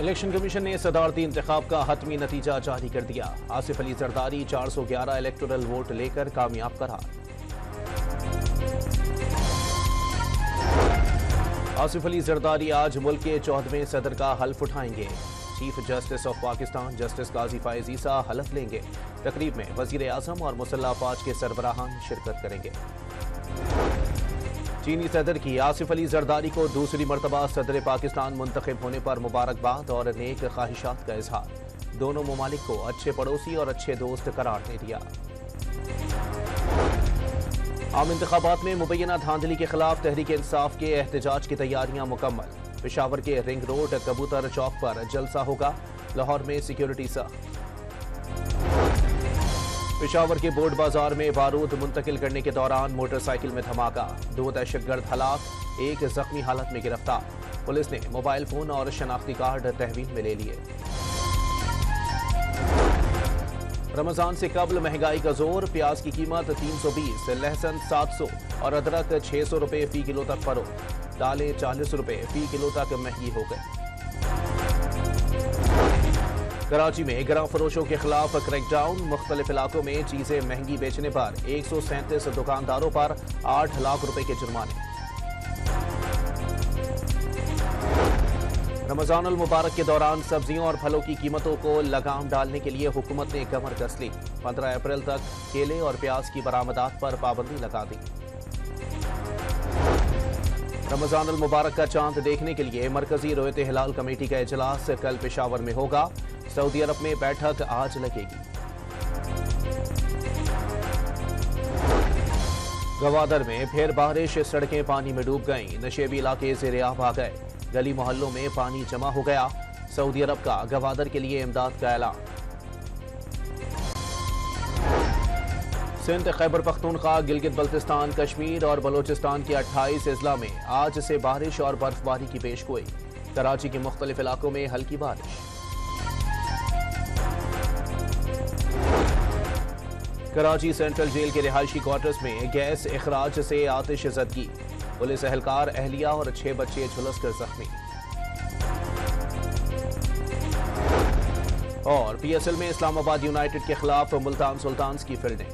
Election commission ने सदारती इंतखाब का हतमी नतीजा जारी कर दिया। आसिफ अली जरदारी 411 इलेक्टोरल वोट लेकर कामयाब करार। आसिफ अली जरदारी आज मुल्क के 14वें सदर का हल्फ उठाएंगे। Chief justice of Pakistan justice Qazi Faez Isa हलफ लेंगे। तकरीब में वजीर आजम और मुसल्लह अफवाज के सरबराहान शिरकत करेंगे। चीनी सदर की आसिफ अली जरदारी को दूसरी मरतबा सदर पाकिस्तान मुंतखब होने पर मुबारकबाद और नेक ख्वाहिशात का इजहार। दोनों ममालिक को अच्छे पड़ोसी और अच्छे दोस्त करार दे दिया। आम इंतखाबात में मुबैना धांधली के खिलाफ तहरीक इंसाफ के एहतजाज की तैयारियां मुकम्मल। पेशावर के रिंग रोड कबूतर चौक पर जलसा होगा। लाहौर में सिक्योरिटी सख्त। पेशावर के बोर्ड बाजार में बारूद मुंतकिल करने के दौरान मोटरसाइकिल में धमाका। 2 दहशतगर्द हलाक, 1 जख्मी हालत में गिरफ्तार। पुलिस ने मोबाइल फोन और शनाख्ती कार्ड तहवील में ले लिए। रमजान से कबल महंगाई का जोर। प्याज की कीमत 320, लहसुन 700 और अदरक 600 रुपए फी किलो तक फरोख्त। दालें 40 रुपए फी किलो तक महंगी हो गई। कराची में गिरां फरोशों के खिलाफ क्रैकडाउन। मुख्तलिफ इलाकों में चीजें महंगी बेचने पर 137 दुकानदारों पर 8 लाख रुपए के जुर्माने। रमजान अल मुबारक के दौरान सब्जियों और फलों की कीमतों को लगाम डालने के लिए हुकूमत ने कमर कस ली। 15 अप्रैल तक केले और प्याज की बरामदात पर पाबंदी लगा दी। रमजान अल मुबारक का चांद देखने के लिए मरकजी रोयत हिलाल कमेटी का इजलास कल पेशावर में होगा। सऊदी अरब में बैठक आज लगेगी। गवादर में फिर बारिश, सड़कें पानी में डूब गईं। नशेबी इलाके ज़ेर-ए-आब आ गए। गली मोहल्लों में पानी जमा हो गया। सऊदी अरब का गवादर के लिए इमदाद का ऐलान। सिंध, खैबर पख्तूनख्वा, गिलगित बल्तिस्तान, कश्मीर और बलोचिस्तान के 28 अजला में आज से बारिश और बर्फबारी की पेशगोई। कराची के मुख्तलिफ इलाकों में हल्की बारिश। कराची सेंट्रल जेल के रिहायशी क्वार्टर्स में गैस इखराज से आतिशज़दगी। पुलिस एहलकार, अहलिया और 6 बच्चे झुलसकर जख्मी। और PSL में इस्लामाबाद यूनाइटेड के खिलाफ मुल्तान सुल्तान्स की फील्डिंग।